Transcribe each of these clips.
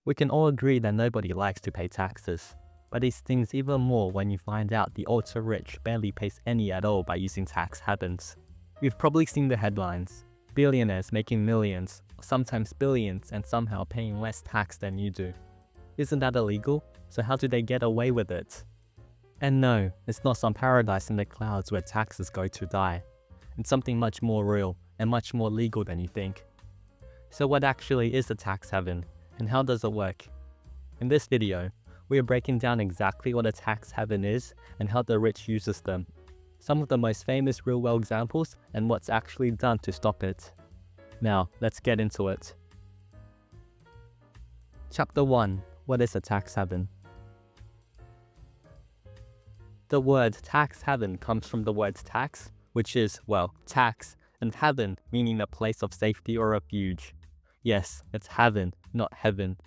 We can all agree that nobody likes to pay taxes, but it stings even more when you find out the ultra-rich barely pays any at all by using tax havens. You've probably seen the headlines: billionaires making millions, or sometimes billions, and somehow paying less tax than you do. Isn't that illegal? So how do they get away with it? And no, it's not some paradise in the clouds where taxes go to die. It's something much more real and much more legal than you think. So what actually is a tax haven, and how does it work? In this video, we are breaking down exactly what a tax haven is and how the rich uses them, some of the most famous real-world examples, and what's actually done to stop it. Now, let's get into it. Chapter 1. What is a tax haven? The word tax haven comes from the word tax, which is, well, tax, and haven, meaning a place of safety or refuge. Yes, it's haven, not heaven.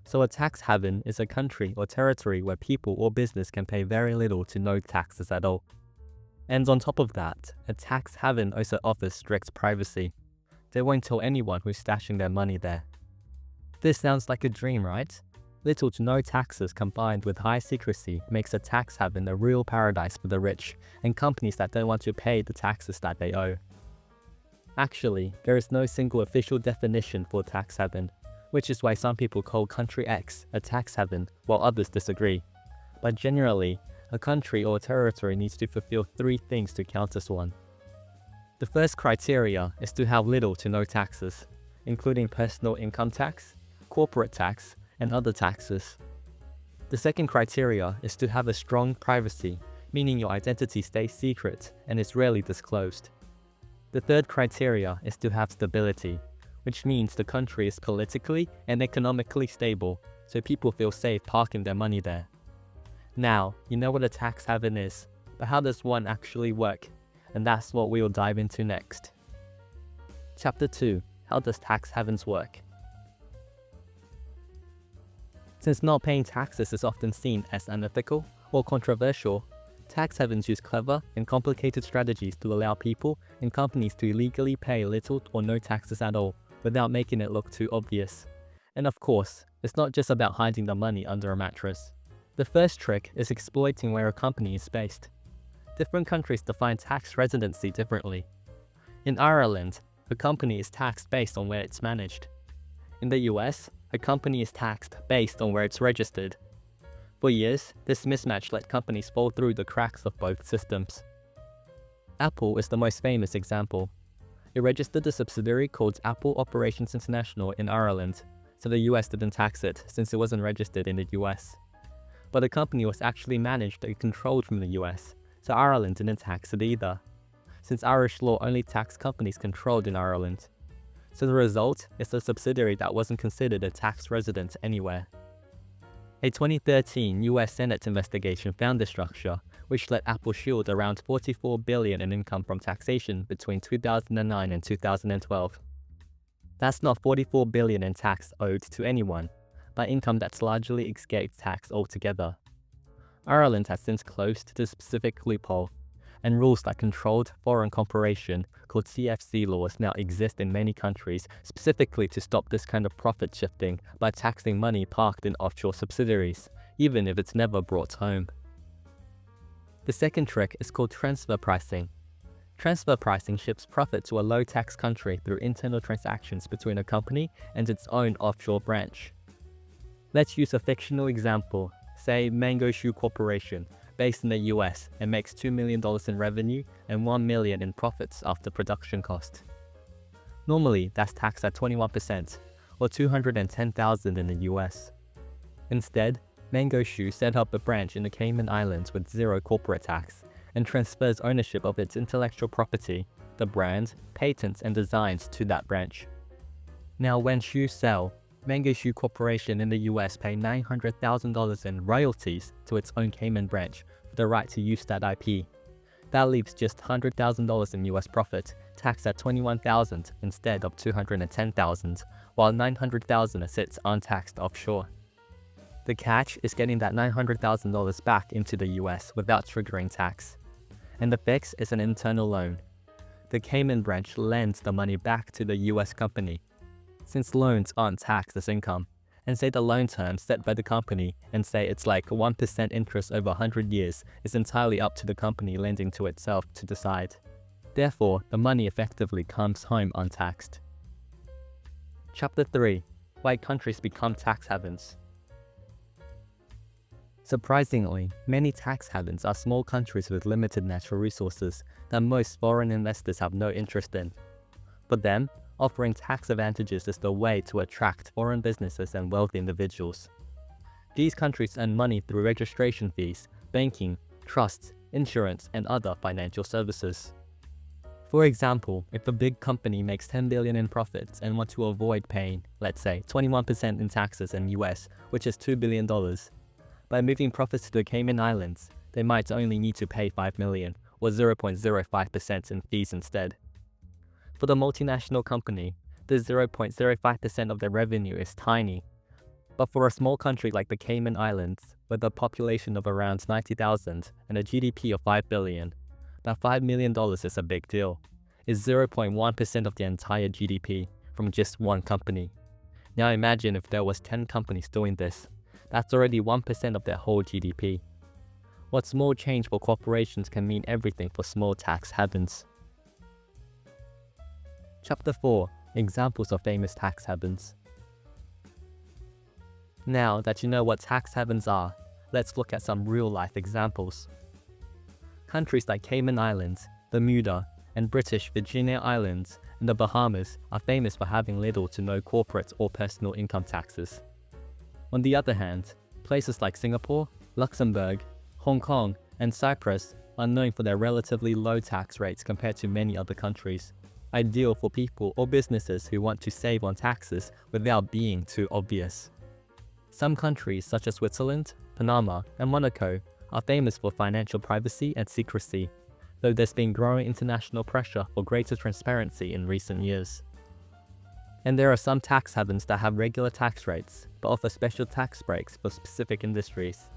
So a tax haven is a country or territory where people or business can pay very little to no taxes at all. And on top of that, a tax haven also offers strict privacy. They won't tell anyone who's stashing their money there. This sounds like a dream, right? Little to no taxes combined with high secrecy makes a tax haven a real paradise for the rich and companies that don't want to pay the taxes that they owe. Actually, there is no single official definition for tax haven, which is why some people call country X a tax haven while others disagree. But generally, a country or territory needs to fulfill 3 things to count as one. The first criteria is to have little to no taxes, including personal income tax, corporate tax, and other taxes. The second criteria is to have a strong privacy, meaning your identity stays secret and is rarely disclosed. The third criteria is to have stability, which means the country is politically and economically stable, so people feel safe parking their money there. Now, you know what a tax haven is, but how does one actually work? And that's what we'll dive into next. Chapter 2. How does tax havens work? Since not paying taxes is often seen as unethical or controversial, tax havens use clever and complicated strategies to allow people and companies to illegally pay little or no taxes at all without making it look too obvious. And of course, it's not just about hiding the money under a mattress. The first trick is exploiting where a company is based. Different countries define tax residency differently. In Ireland, a company is taxed based on where it's managed. In the US, a company is taxed based on where it's registered. For years, this mismatch let companies fall through the cracks of both systems. Apple is the most famous example. It registered a subsidiary called Apple Operations International in Ireland, so the US didn't tax it since it wasn't registered in the US. But the company was actually managed and controlled from the US, so Ireland didn't tax it either, since Irish law only taxed companies controlled in Ireland. So the result is a subsidiary that wasn't considered a tax resident anywhere. A 2013 US Senate investigation found this structure, which let Apple shield around $44 billion in income from taxation between 2009 and 2012. That's not $44 billion in tax owed to anyone, but income that's largely escaped tax altogether. Ireland has since closed this specific loophole, and rules like controlled foreign corporation, called CFC laws, now exist in many countries specifically to stop this kind of profit shifting by taxing money parked in offshore subsidiaries, even if it's never brought home. The second trick is called transfer pricing. Transfer pricing ships profit to a low-tax country through internal transactions between a company and its own offshore branch. Let's use a fictional example, say Mango Shoe Corporation, based in the US and makes $2 million in revenue and $1 million in profits after production cost. Normally, that's taxed at 21%, or $210,000 in the US. Instead, Mango Shoe set up a branch in the Cayman Islands with zero corporate tax and transfers ownership of its intellectual property, the brand, patents, and designs to that branch. Now, when shoes sell, Mango Shoe Corporation in the US pay $900,000 in royalties to its own Cayman branch for the right to use that IP. That leaves just $100,000 in US profit, taxed at $21,000 instead of $210,000, while $900,000 sits untaxed offshore. The catch is getting that $900,000 back into the US without triggering tax. And the fix is an internal loan. The Cayman branch lends the money back to the US company. Since loans aren't taxed as income, and say the loan term set by the company and say it's like 1% interest over 100 years is entirely up to the company lending to itself to decide. Therefore, the money effectively comes home untaxed. Chapter 3. Why countries become tax havens. Surprisingly, many tax havens are small countries with limited natural resources that most foreign investors have no interest in. For them, offering tax advantages is the way to attract foreign businesses and wealthy individuals. These countries earn money through registration fees, banking, trusts, insurance, and other financial services. For example, if a big company makes $10 billion in profits and wants to avoid paying, let's say, 21% in taxes in US, which is $2 billion, by moving profits to the Cayman Islands, they might only need to pay $5 million, or 0.05% in fees instead. For the multinational company, the 0.05% of their revenue is tiny. But for a small country like the Cayman Islands, with a population of around 90,000 and a GDP of $5 billion, that $5 million is a big deal. It's 0.1% of the entire GDP from just one company. Now imagine if there was 10 companies doing this. That's already 1% of their whole GDP. What small change for corporations can mean everything for small tax havens. Chapter 4. Examples of famous tax havens. Now that you know what tax havens are, let's look at some real-life examples. Countries like Cayman Islands, Bermuda, and British Virginia Islands and the Bahamas are famous for having little to no corporate or personal income taxes. On the other hand, places like Singapore, Luxembourg, Hong Kong, and Cyprus are known for their relatively low tax rates compared to many other countries, ideal for people or businesses who want to save on taxes without being too obvious. Some countries such as Switzerland, Panama, and Monaco are famous for financial privacy and secrecy, though there's been growing international pressure for greater transparency in recent years. And there are some tax havens that have regular tax rates, but offer special tax breaks for specific industries.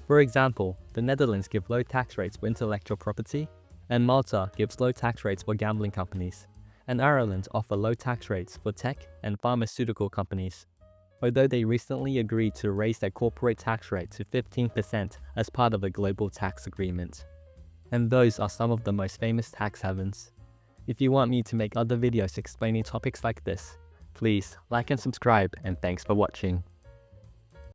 For example, the Netherlands give low tax rates for intellectual property, and Malta gives low tax rates for gambling companies, and Ireland offer low tax rates for tech and pharmaceutical companies, although they recently agreed to raise their corporate tax rate to 15% as part of a global tax agreement. And those are some of the most famous tax havens. If you want me to make other videos explaining topics like this, please like and subscribe, and thanks for watching.